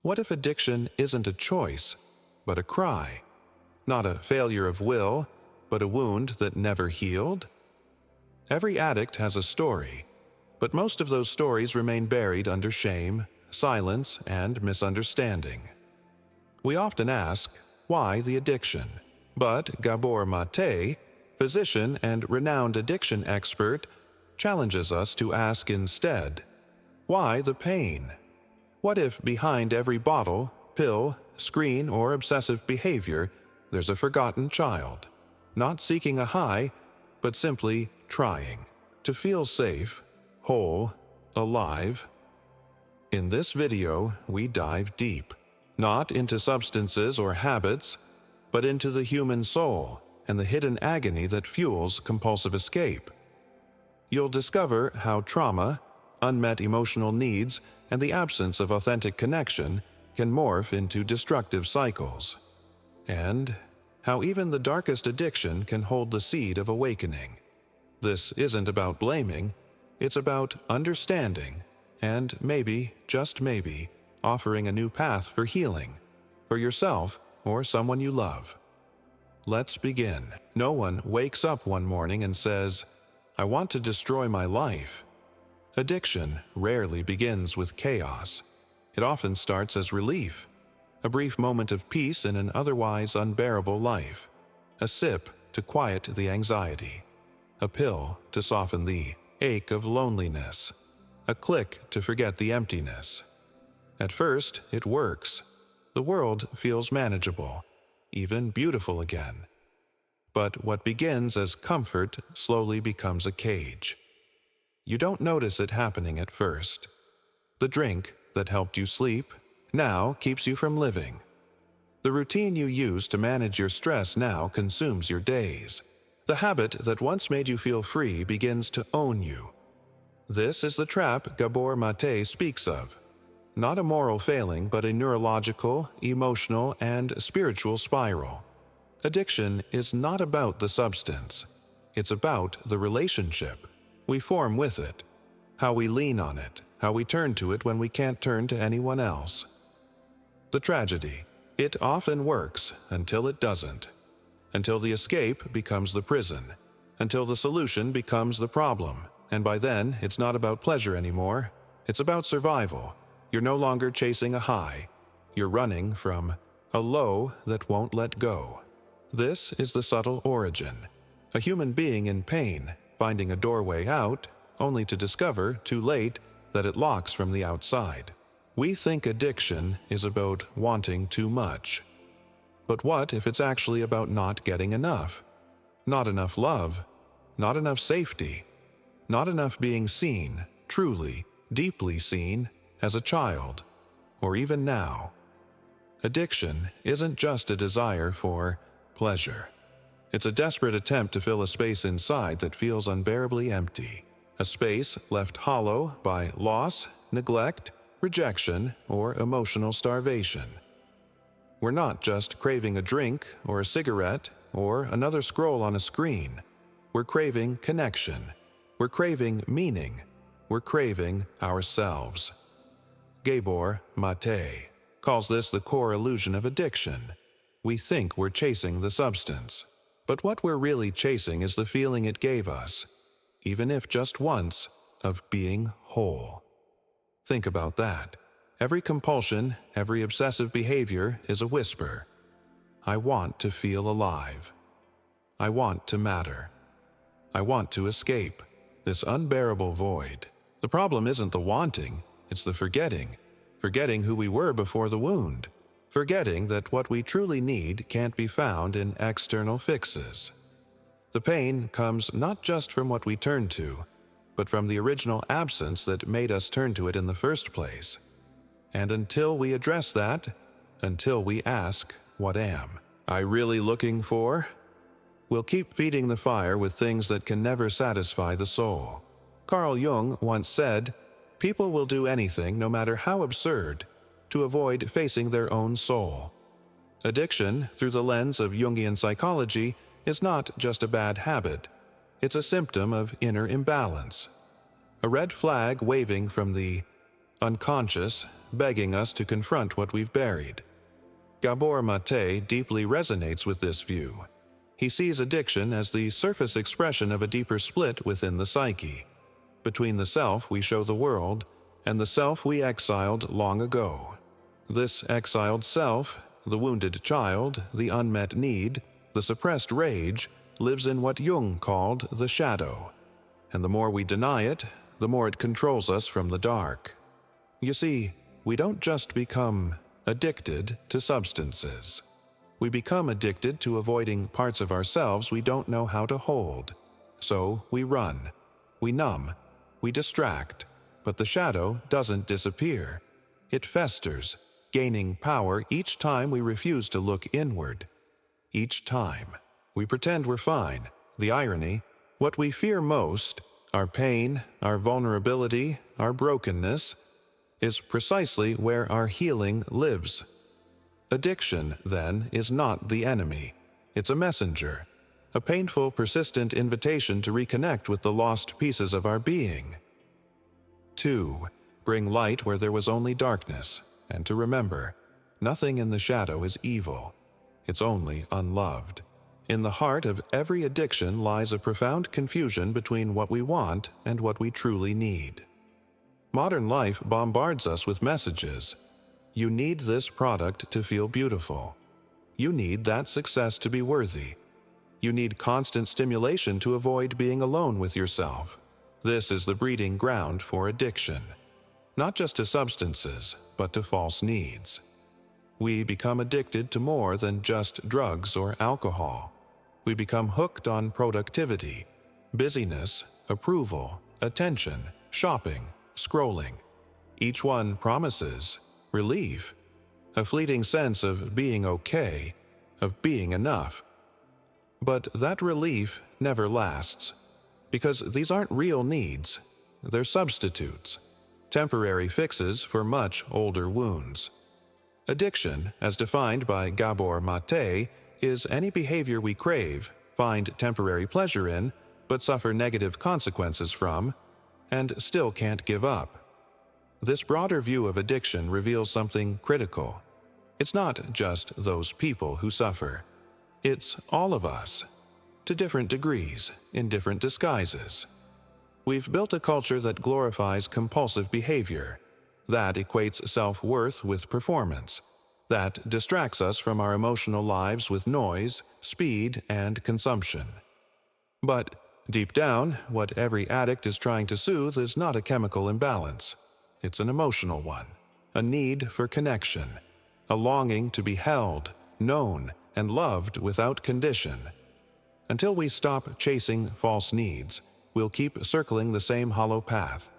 What if addiction isn't a choice, but a cry? Not a failure of will, but a wound that never healed? Every addict has a story, but most of those stories remain buried under shame, silence, and misunderstanding. We often ask, why the addiction? But Gabor Maté, physician and renowned addiction expert, challenges us to ask instead, why the pain? What if behind every bottle, pill, screen, or obsessive behavior, there's a forgotten child, not seeking a high, but simply trying to feel safe, whole, alive? In this video, we dive deep, not into substances or habits, but into the human soul and the hidden agony that fuels compulsive escape. You'll discover how trauma, unmet emotional needs, and the absence of authentic connection can morph into destructive cycles, and how even the darkest addiction can hold the seed of awakening. This isn't about blaming, it's about understanding, and maybe, just maybe, offering a new path for healing, for yourself or someone you love. Let's begin. No one wakes up one morning and says, "I want to destroy my life." Addiction rarely begins with chaos. It often starts as relief, a brief moment of peace in an otherwise unbearable life, a sip to quiet the anxiety, a pill to soften the ache of loneliness, a click to forget the emptiness. At first, it works. The world feels manageable, even beautiful again. But what begins as comfort slowly becomes a cage. You don't notice it happening at first. The drink that helped you sleep now keeps you from living. The routine you use to manage your stress now consumes your days. The habit that once made you feel free begins to own you. This is the trap Gabor Maté speaks of. Not a moral failing, but a neurological, emotional, and spiritual spiral. Addiction is not about the substance. It's about the relationship we form with it, how we lean on it, how we turn to it when we can't turn to anyone else. The tragedy: it often works until it doesn't, until the escape becomes the prison, until the solution becomes the problem, and by then it's not about pleasure anymore, it's about survival. You're no longer chasing a high, you're running from a low that won't let go. This is the subtle origin: a human being in pain, finding a doorway out, only to discover, too late, that it locks from the outside. We think addiction is about wanting too much. But what if it's actually about not getting enough? Not enough love, not enough safety, not enough being seen, truly, deeply seen, as a child, or even now. Addiction isn't just a desire for pleasure. It's a desperate attempt to fill a space inside that feels unbearably empty, a space left hollow by loss, neglect, rejection, or emotional starvation. We're not just craving a drink or a cigarette or another scroll on a screen. We're craving connection. We're craving meaning. We're craving ourselves. Gabor Maté calls this the core illusion of addiction. We think we're chasing the substance, but what we're really chasing is the feeling it gave us, even if just once, of being whole. Think about that. Every compulsion, every obsessive behavior is a whisper. I want to feel alive. I want to matter. I want to escape this unbearable void. The problem isn't the wanting, it's the forgetting. Forgetting who we were before the wound. Forgetting that what we truly need can't be found in external fixes. The pain comes not just from what we turn to, but from the original absence that made us turn to it in the first place. And until we address that, until we ask, what am I really looking for? We'll keep feeding the fire with things that can never satisfy the soul. Carl Jung once said, "People will do anything, no matter how absurd, to avoid facing their own soul." Addiction, through the lens of Jungian psychology, is not just a bad habit. It's a symptom of inner imbalance. A red flag waving from the unconscious, begging us to confront what we've buried. Gabor Maté deeply resonates with this view. He sees addiction as the surface expression of a deeper split within the psyche, between the self we show the world and the self we exiled long ago. This exiled self, the wounded child, the unmet need, the suppressed rage, lives in what Jung called the shadow. And the more we deny it, the more it controls us from the dark. You see, we don't just become addicted to substances. We become addicted to avoiding parts of ourselves we don't know how to hold. So we run, we numb, we distract, but the shadow doesn't disappear. It festers, gaining power each time we refuse to look inward. Each time we pretend we're fine. The irony, what we fear most, our pain, our vulnerability, our brokenness, is precisely where our healing lives. Addiction, then, is not the enemy. It's a messenger, a painful, persistent invitation to reconnect with the lost pieces of our being. 2. Bring light where there was only darkness, and to remember, nothing in the shadow is evil. It's only unloved. In the heart of every addiction lies a profound confusion between what we want and what we truly need. Modern life bombards us with messages. You need this product to feel beautiful. You need that success to be worthy. You need constant stimulation to avoid being alone with yourself. This is the breeding ground for addiction, not just to substances, but to false needs. We become addicted to more than just drugs or alcohol. We become hooked on productivity, busyness, approval, attention, shopping, scrolling. Each one promises relief, a fleeting sense of being okay, of being enough. But that relief never lasts, because these aren't real needs. They're substitutes, temporary fixes for much older wounds. Addiction, as defined by Gabor Maté, is any behavior we crave, find temporary pleasure in, but suffer negative consequences from, and still can't give up. This broader view of addiction reveals something critical. It's not just those people who suffer. It's all of us, to different degrees, in different disguises. We've built a culture that glorifies compulsive behavior, that equates self-worth with performance, that distracts us from our emotional lives with noise, speed, and consumption. But deep down, what every addict is trying to soothe is not a chemical imbalance. It's an emotional one, a need for connection, a longing to be held, known, and loved without condition. Until we stop chasing false needs, we'll keep circling the same hollow path,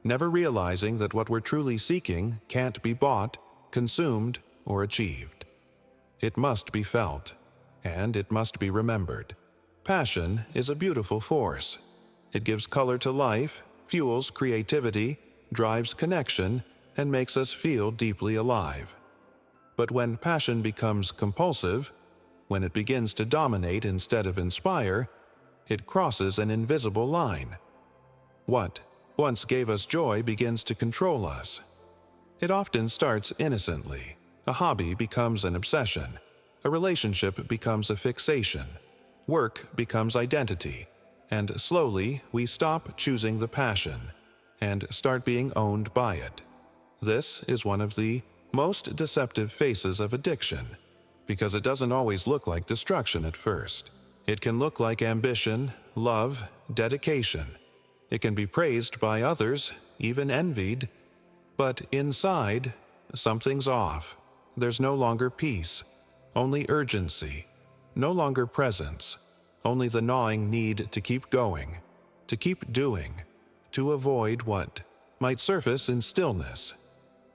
never realizing that what we're truly seeking can't be bought, consumed, or achieved. It must be felt, and it must be remembered. Passion is a beautiful force. It gives color to life, fuels creativity, drives connection, and makes us feel deeply alive. But when passion becomes compulsive, when it begins to dominate instead of inspire, it crosses an invisible line. What once gave us joy begins to control us. It often starts innocently. A hobby becomes an obsession. A relationship becomes a fixation. Work becomes identity. And slowly, we stop choosing the passion and start being owned by it. This is one of the most deceptive faces of addiction, because it doesn't always look like destruction at first. It can look like ambition, love, dedication. It can be praised by others, even envied. But inside, something's off. There's no longer peace, only urgency, no longer presence, only the gnawing need to keep going, to keep doing, to avoid what might surface in stillness.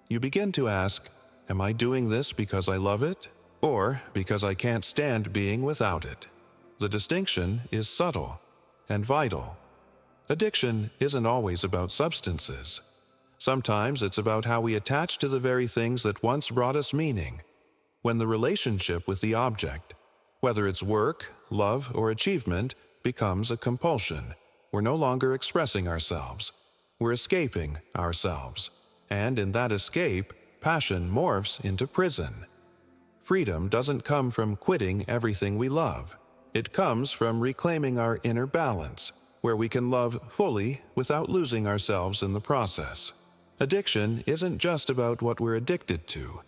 You begin to ask, am I doing this because I love it, or because I can't stand being without it? The distinction is subtle and vital. Addiction isn't always about substances. Sometimes it's about how we attach to the very things that once brought us meaning. When the relationship with the object, whether it's work, love, or achievement, becomes a compulsion, we're no longer expressing ourselves. We're escaping ourselves. and in that escape, passion morphs into prison. Freedom doesn't come from quitting everything we love. It comes from reclaiming our inner balance, where we can love fully without losing ourselves in the process. Addiction isn't just about what we're addicted to.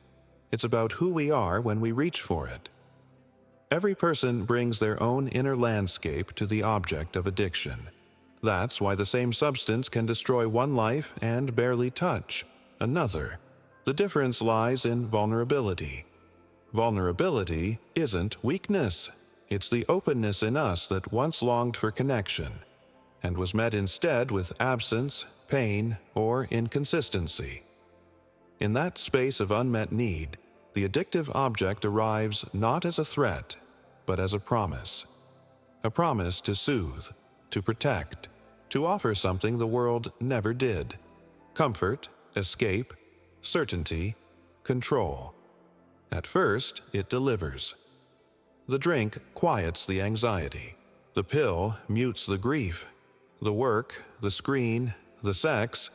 It's about who we are when we reach for it. Every person brings their own inner landscape to the object of addiction. That's why the same substance can destroy one life and barely touch another. The difference lies in vulnerability. Vulnerability isn't weakness. It's the openness in us that once longed for connection and was met instead with absence, pain, or inconsistency. In that space of unmet need, the addictive object arrives not as a threat, but as a promise. A promise to soothe, to protect, to offer something the world never did: comfort, escape, certainty, control. At first, it delivers. The drink quiets the anxiety. The pill mutes the grief. The work, the screen, the sex,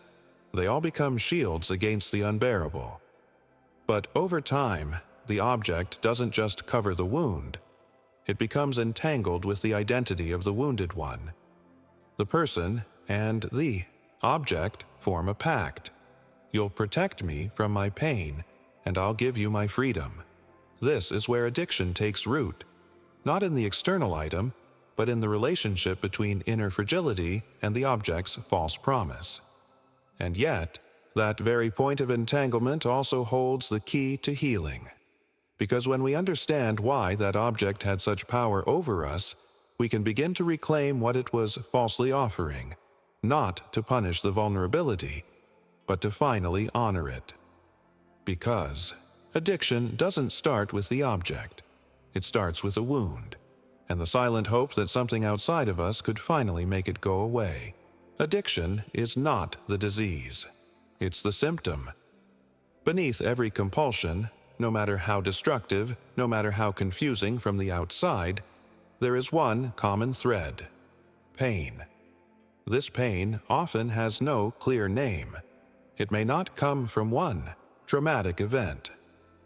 they all become shields against the unbearable. But over time, the object doesn't just cover the wound. It becomes entangled with the identity of the wounded one. The person and the object form a pact. You'll protect me from my pain, and I'll give you my freedom. This is where addiction takes root, not in the external item, but in the relationship between inner fragility and the object's false promise. And yet, that very point of entanglement also holds the key to healing. Because when we understand why that object had such power over us, we can begin to reclaim what it was falsely offering, not to punish the vulnerability, but to finally honor it. Because addiction doesn't start with the object. It starts with a wound, and the silent hope that something outside of us could finally make it go away. Addiction is not the disease. It's the symptom. Beneath every compulsion, no matter how destructive, no matter how confusing from the outside, there is one common thread: pain. This pain often has no clear name. It may not come from one traumatic event,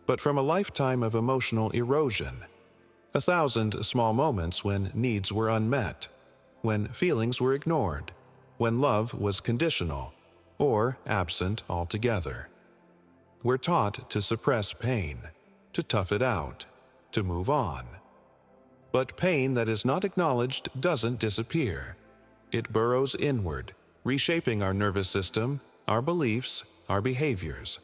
but from a lifetime of emotional erosion. 1,000 small moments when needs were unmet, when feelings were ignored, when love was conditional or absent altogether. We're taught to suppress pain, to tough it out, to move on. But pain that is not acknowledged doesn't disappear. It burrows inward, reshaping our nervous system, our beliefs, our behaviors.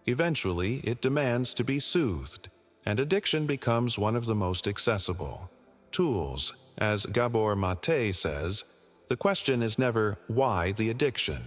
Eventually, it demands to be soothed, and addiction becomes one of the most accessible tools. As Gabor Maté says, the question is never why the addiction.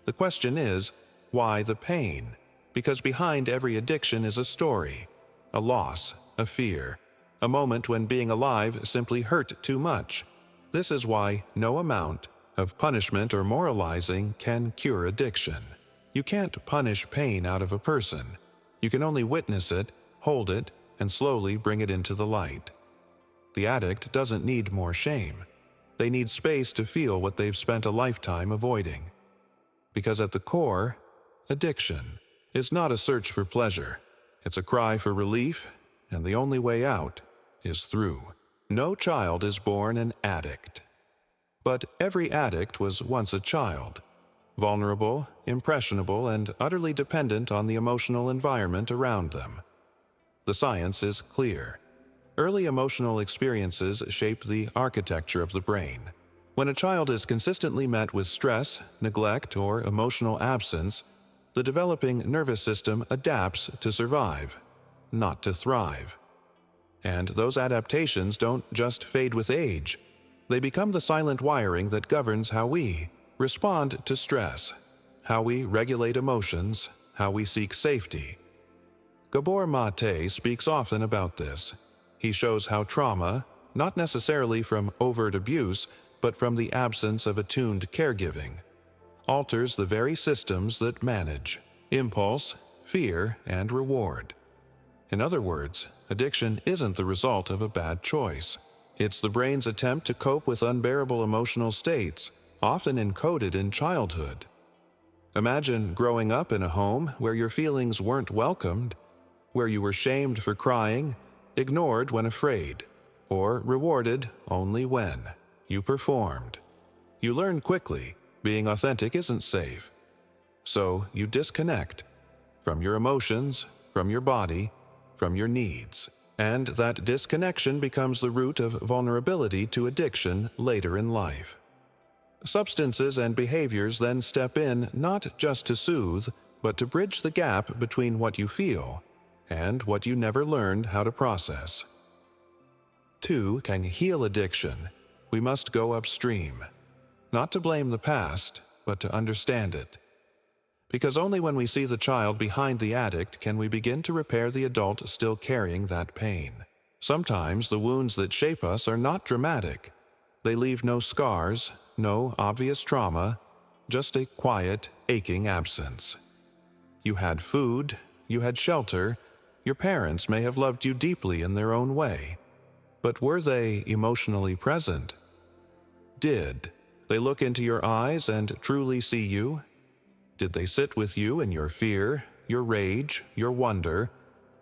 The question is why the pain, because behind every addiction is a story, a loss, a fear, a moment when being alive simply hurt too much. This is why no amount of punishment or moralizing can cure addiction. You can't punish pain out of a person. You can only witness it, hold it, and slowly bring it into the light. The addict doesn't need more shame. They need space to feel what they've spent a lifetime avoiding. Because at the core, addiction is not a search for pleasure. It's a cry for relief, and the only way out is through. No child is born an addict. But every addict was once a child, vulnerable, impressionable, and utterly dependent on the emotional environment around them. The science is clear. Early emotional experiences shape the architecture of the brain. When a child is consistently met with stress, neglect, or emotional absence, the developing nervous system adapts to survive, not to thrive. And those adaptations don't just fade with age. They become the silent wiring that governs how we respond to stress, how we regulate emotions, how we seek safety. Gabor Maté speaks often about this. He shows how trauma, not necessarily from overt abuse, but from the absence of attuned caregiving, alters the very systems that manage impulse, fear, and reward. In other words, addiction isn't the result of a bad choice. It's the brain's attempt to cope with unbearable emotional states, often encoded in childhood. Imagine growing up in a home where your feelings weren't welcomed, where you were shamed for crying, ignored when afraid, or rewarded only when you performed. You learn quickly being authentic isn't safe. So you disconnect from your emotions, from your body, from your needs. And that disconnection becomes the root of vulnerability to addiction later in life. Substances and behaviors then step in not just to soothe, but to bridge the gap between what you feel and what you never learned how to process. To can heal addiction, we must go upstream, not to blame the past, but to understand it. Because only when we see the child behind the addict can we begin to repair the adult still carrying that pain. Sometimes the wounds that shape us are not dramatic. They leave no scars, no obvious trauma, just a quiet, aching absence. You had food, you had shelter, your parents may have loved you deeply in their own way. But were they emotionally present? Did they look into your eyes and truly see you? Did they sit with you in your fear, your rage, your wonder,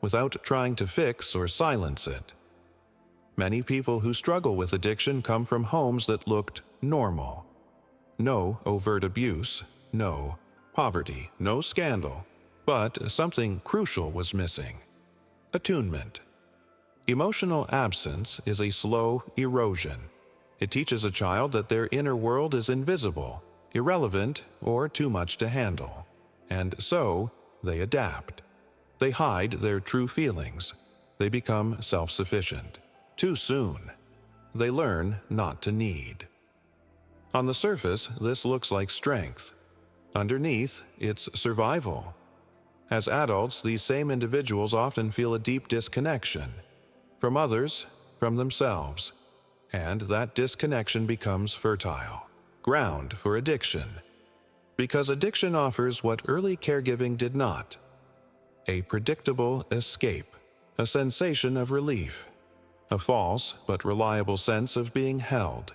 without trying to fix or silence it? Many people who struggle with addiction come from homes that looked normal. No overt abuse, no poverty, no scandal, but something crucial was missing: attunement. Emotional absence is a slow erosion. It teaches a child that their inner world is invisible, irrelevant, or too much to handle. And so, they adapt. They hide their true feelings. They become self-sufficient. Too soon. They learn not to need. On the surface, this looks like strength. Underneath, it's survival. As adults, these same individuals often feel a deep disconnection from others, from themselves, and that disconnection becomes fertile ground for addiction. Because addiction offers what early caregiving did not: a predictable escape, a sensation of relief, a false but reliable sense of being held,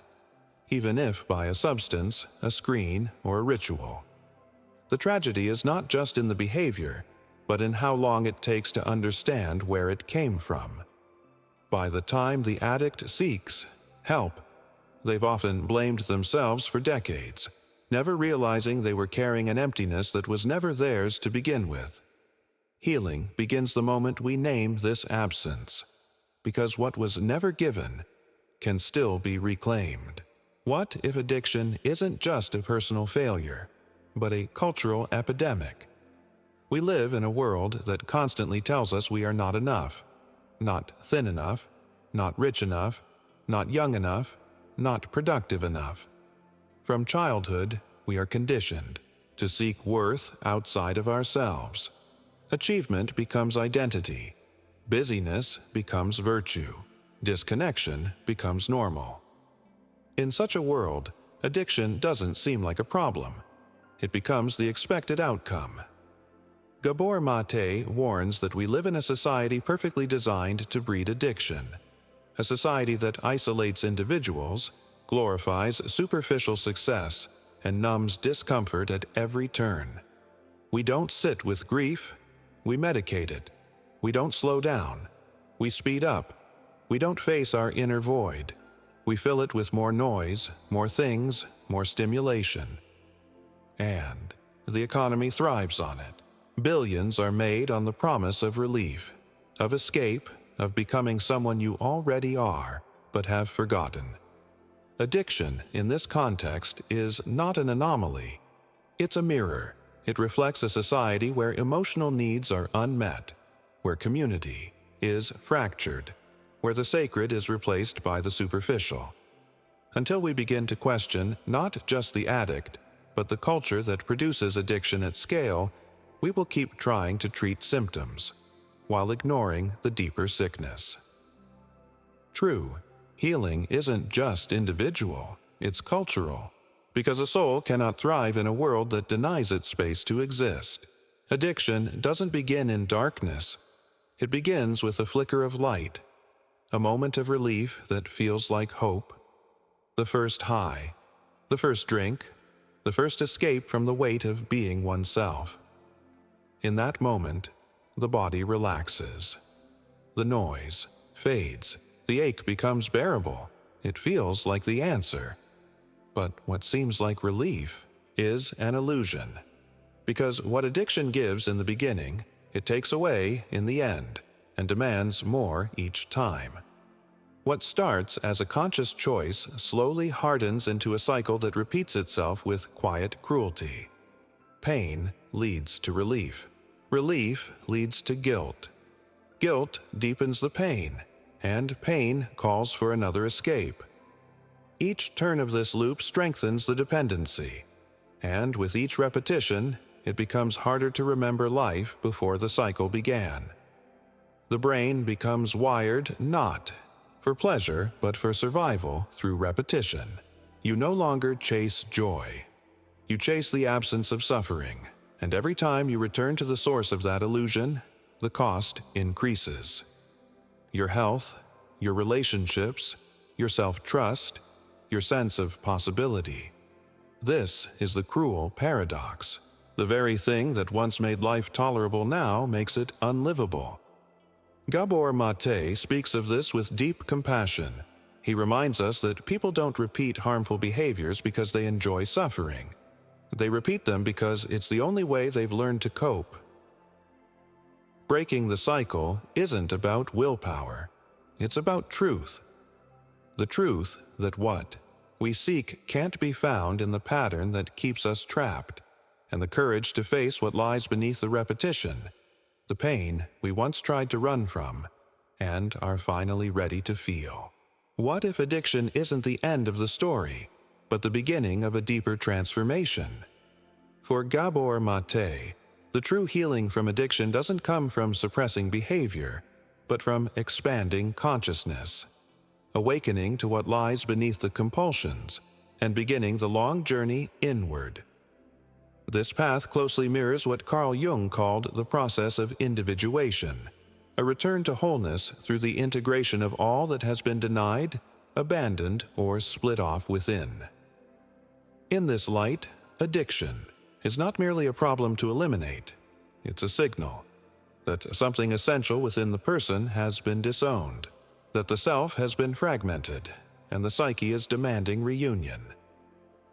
even if by a substance, a screen, or a ritual. The tragedy is not just in the behavior, but in how long it takes to understand where it came from. By the time the addict seeks help, they've often blamed themselves for decades, never realizing they were carrying an emptiness that was never theirs to begin with. Healing begins the moment we name this absence, because what was never given can still be reclaimed. What if addiction isn't just a personal failure, but a cultural epidemic? We live in a world that constantly tells us we are not enough, not thin enough, not rich enough, not young enough, not productive enough. From childhood, we are conditioned to seek worth outside of ourselves. Achievement becomes identity. Busyness becomes virtue. Disconnection becomes normal. In such a world, addiction doesn't seem like a problem. It becomes the expected outcome. Gabor Maté warns that we live in a society perfectly designed to breed addiction, a society that isolates individuals, glorifies superficial success, and numbs discomfort at every turn. We don't sit with grief, we medicate it. We don't slow down, we speed up. We don't face our inner void. We fill it with more noise, more things, more stimulation. And the economy thrives on it. Billions are made on the promise of relief, of escape, of becoming someone you already are, but have forgotten. Addiction, in this context, is not an anomaly. It's a mirror. It reflects a society where emotional needs are unmet, where community is fractured, where the sacred is replaced by the superficial. Until we begin to question not just the addict, but the culture that produces addiction at scale, we will keep trying to treat symptoms, while ignoring the deeper sickness. True, healing isn't just individual, it's cultural, because a soul cannot thrive in a world that denies it space to exist. Addiction doesn't begin in darkness. It begins with a flicker of light, a moment of relief that feels like hope, the first high, the first drink, the first escape from the weight of being oneself. In that moment, the body relaxes. The noise fades. The ache becomes bearable. It feels like the answer. But what seems like relief is an illusion. Because what addiction gives in the beginning, it takes away in the end, and demands more each time. What starts as a conscious choice slowly hardens into a cycle that repeats itself with quiet cruelty. Pain leads to relief. Relief leads to guilt. Guilt deepens the pain, and pain calls for another escape. Each turn of this loop strengthens the dependency, and with each repetition, it becomes harder to remember life before the cycle began. The brain becomes wired not for pleasure, but for survival through repetition. You no longer chase joy. You chase the absence of suffering, and every time you return to the source of that illusion, the cost increases. Your health, your relationships, your self-trust, your sense of possibility. This is the cruel paradox. The very thing that once made life tolerable now makes it unlivable. Gabor Maté speaks of this with deep compassion. He reminds us that people don't repeat harmful behaviors because they enjoy suffering. They repeat them because it's the only way they've learned to cope. Breaking the cycle isn't about willpower. It's about truth. The truth that what we seek can't be found in the pattern that keeps us trapped, and the courage to face what lies beneath the repetition, the pain we once tried to run from, and are finally ready to feel. What if addiction isn't the end of the story, but the beginning of a deeper transformation? For Gabor Maté, the true healing from addiction doesn't come from suppressing behavior, but from expanding consciousness, awakening to what lies beneath the compulsions, and beginning the long journey inward. This path closely mirrors what Carl Jung called the process of individuation, a return to wholeness through the integration of all that has been denied, abandoned, or split off within. In this light, addiction is not merely a problem to eliminate. It's a signal that something essential within the person has been disowned, that the self has been fragmented, and the psyche is demanding reunion.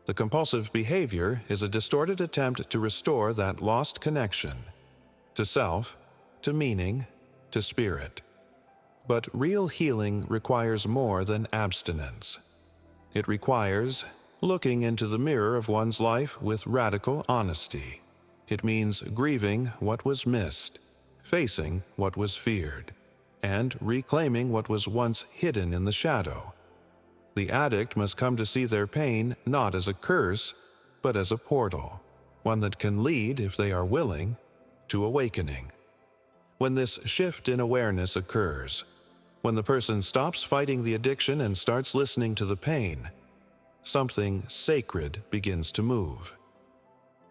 The compulsive behavior is a distorted attempt to restore that lost connection to self, to meaning, to spirit. But real healing requires more than abstinence. It requires looking into the mirror of one's life with radical honesty. It means grieving what was missed, facing what was feared, and reclaiming what was once hidden in the shadow. The addict must come to see their pain not as a curse, but as a portal, one that can lead, if they are willing, to awakening. When this shift in awareness occurs, when the person stops fighting the addiction and starts listening to the pain, something sacred begins to move.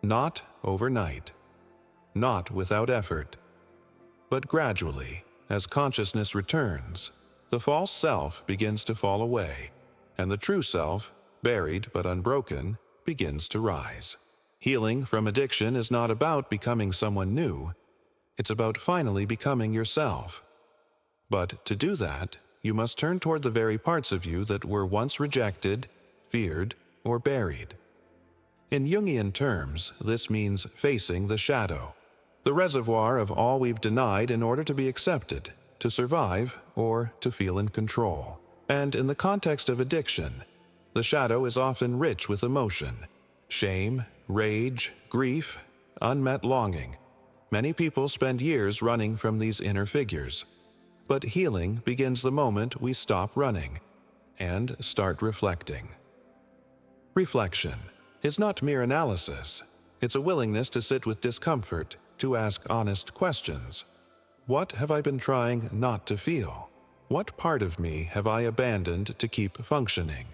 Not overnight, not without effort, but gradually, as consciousness returns, the false self begins to fall away, and the true self, buried but unbroken, begins to rise. Healing from addiction is not about becoming someone new. It's about finally becoming yourself. But to do that, you must turn toward the very parts of you that were once rejected, feared, or buried. In Jungian terms, this means facing the shadow, the reservoir of all we've denied in order to be accepted, to survive, or to feel in control. And in the context of addiction, the shadow is often rich with emotion, shame, rage, grief, unmet longing. Many people spend years running from these inner figures. But healing begins the moment we stop running and start reflecting. Reflection is not mere analysis. It's a willingness to sit with discomfort, to ask honest questions. What have I been trying not to feel? What part of me have I abandoned to keep functioning?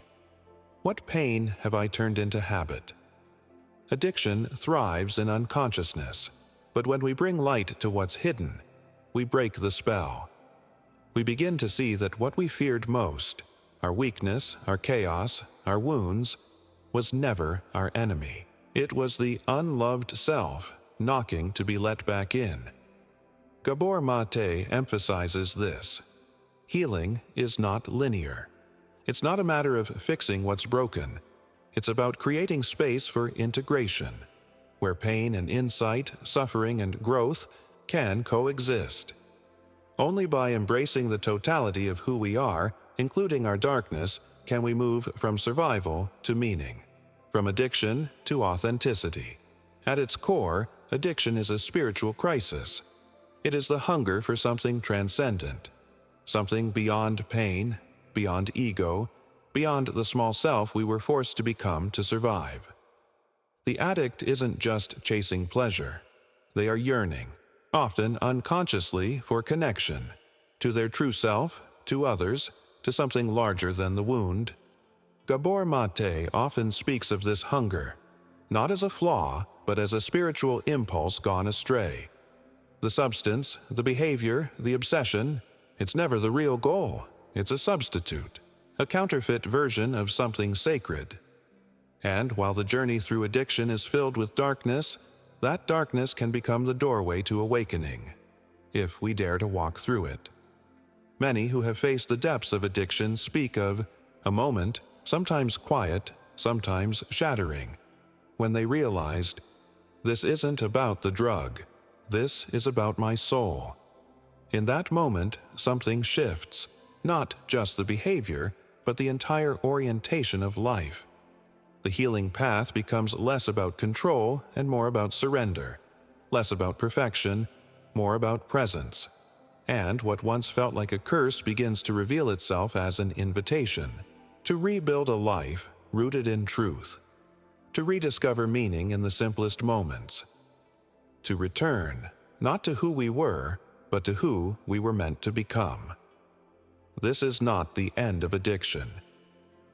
What pain have I turned into habit? Addiction thrives in unconsciousness, but when we bring light to what's hidden, we break the spell. We begin to see that what we feared most, our weakness, our chaos, our wounds, was never our enemy. It was the unloved self knocking to be let back in. Gabor Maté emphasizes this. Healing is not linear. It's not a matter of fixing what's broken. It's about creating space for integration, where pain and insight, suffering and growth can coexist. Only by embracing the totality of who we are, including our darkness, can we move from survival to meaning, from addiction to authenticity. At its core, addiction is a spiritual crisis. It is the hunger for something transcendent, something beyond pain, beyond ego, beyond the small self we were forced to become to survive. The addict isn't just chasing pleasure. They are yearning, often unconsciously, for connection, to their true self, to others, to something larger than the wound. Gabor Maté often speaks of this hunger, not as a flaw, but as a spiritual impulse gone astray. The substance, the behavior, the obsession, it's never the real goal. It's a substitute, a counterfeit version of something sacred. And while the journey through addiction is filled with darkness, that darkness can become the doorway to awakening, if we dare to walk through it. Many who have faced the depths of addiction speak of a moment, sometimes quiet, sometimes shattering, when they realized, this isn't about the drug, this is about my soul. In that moment, something shifts, not just the behavior, but the entire orientation of life. The healing path becomes less about control and more about surrender, less about perfection, more about presence. And what once felt like a curse begins to reveal itself as an invitation to rebuild a life rooted in truth, to rediscover meaning in the simplest moments, to return, not to who we were, but to who we were meant to become. This is not the end of addiction.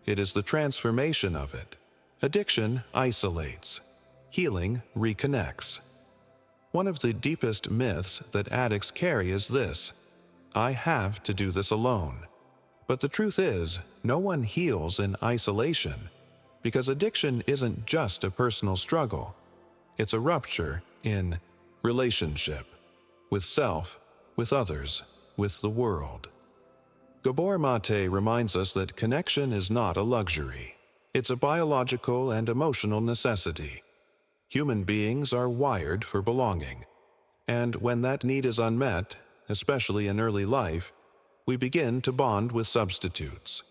It is the transformation of it. Addiction isolates. Healing reconnects. One of the deepest myths that addicts carry is this: I have to do this alone. But the truth is, no one heals in isolation, because addiction isn't just a personal struggle. It's a rupture in relationship, with self, with others, with the world. Gabor Maté reminds us that connection is not a luxury. It's a biological and emotional necessity. Human beings are wired for belonging, and when that need is unmet, especially in early life, we begin to bond with substitutes.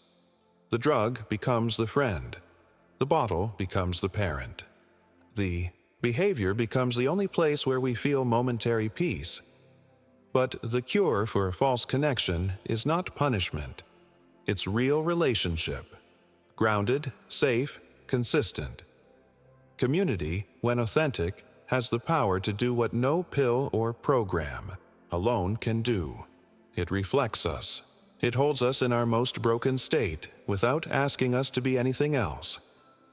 The drug becomes the friend. The bottle becomes the parent. The behavior becomes the only place where we feel momentary peace. But the cure for false connection is not punishment. It's real relationship. Grounded, safe, consistent. Community, when authentic, has the power to do what no pill or program alone can do. It reflects us. It holds us in our most broken state without asking us to be anything else.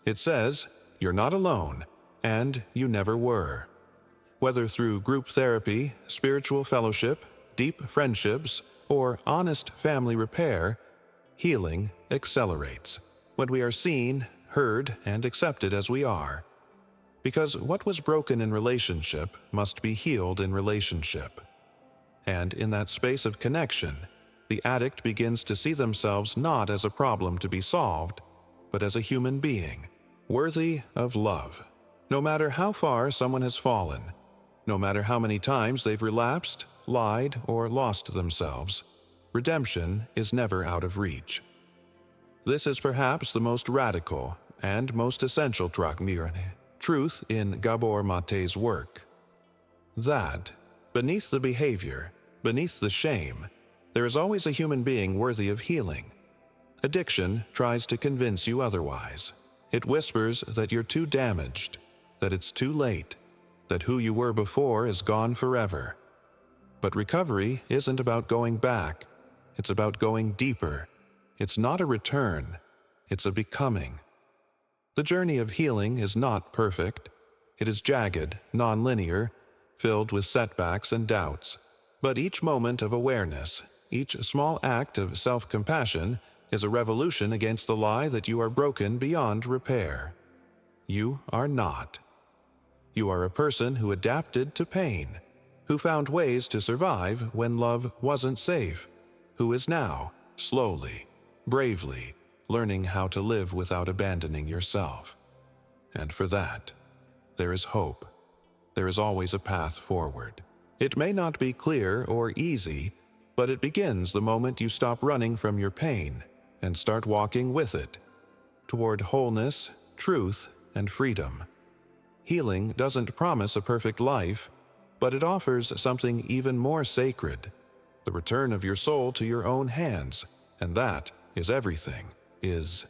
It says, you're not alone, and you never were. Whether through group therapy, spiritual fellowship, deep friendships, or honest family repair, healing accelerates when we are seen, heard, and accepted as we are. Because what was broken in relationship must be healed in relationship. And in that space of connection, the addict begins to see themselves not as a problem to be solved, but as a human being, worthy of love. No matter how far someone has fallen, no matter how many times they've relapsed, lied, or lost themselves, redemption is never out of reach. This is perhaps the most radical and most essential truth in Gabor Maté's work. That, beneath the behavior, beneath the shame, there is always a human being worthy of healing. Addiction tries to convince you otherwise. It whispers that you're too damaged, that it's too late, that who you were before is gone forever. But recovery isn't about going back. It's about going deeper. It's not a return. It's a becoming. The journey of healing is not perfect. It is jagged, non-linear, filled with setbacks and doubts. But each moment of awareness, each small act of self-compassion, is a revolution against the lie that you are broken beyond repair. You are not. You are a person who adapted to pain, who found ways to survive when love wasn't safe, who is now, slowly, bravely, learning how to live without abandoning yourself. And for that, there is hope. There is always a path forward. It may not be clear or easy, but it begins the moment you stop running from your pain and start walking with it, toward wholeness, truth, and freedom. Healing doesn't promise a perfect life, but it offers something even more sacred, the return of your soul to your own hands, and that is everything, is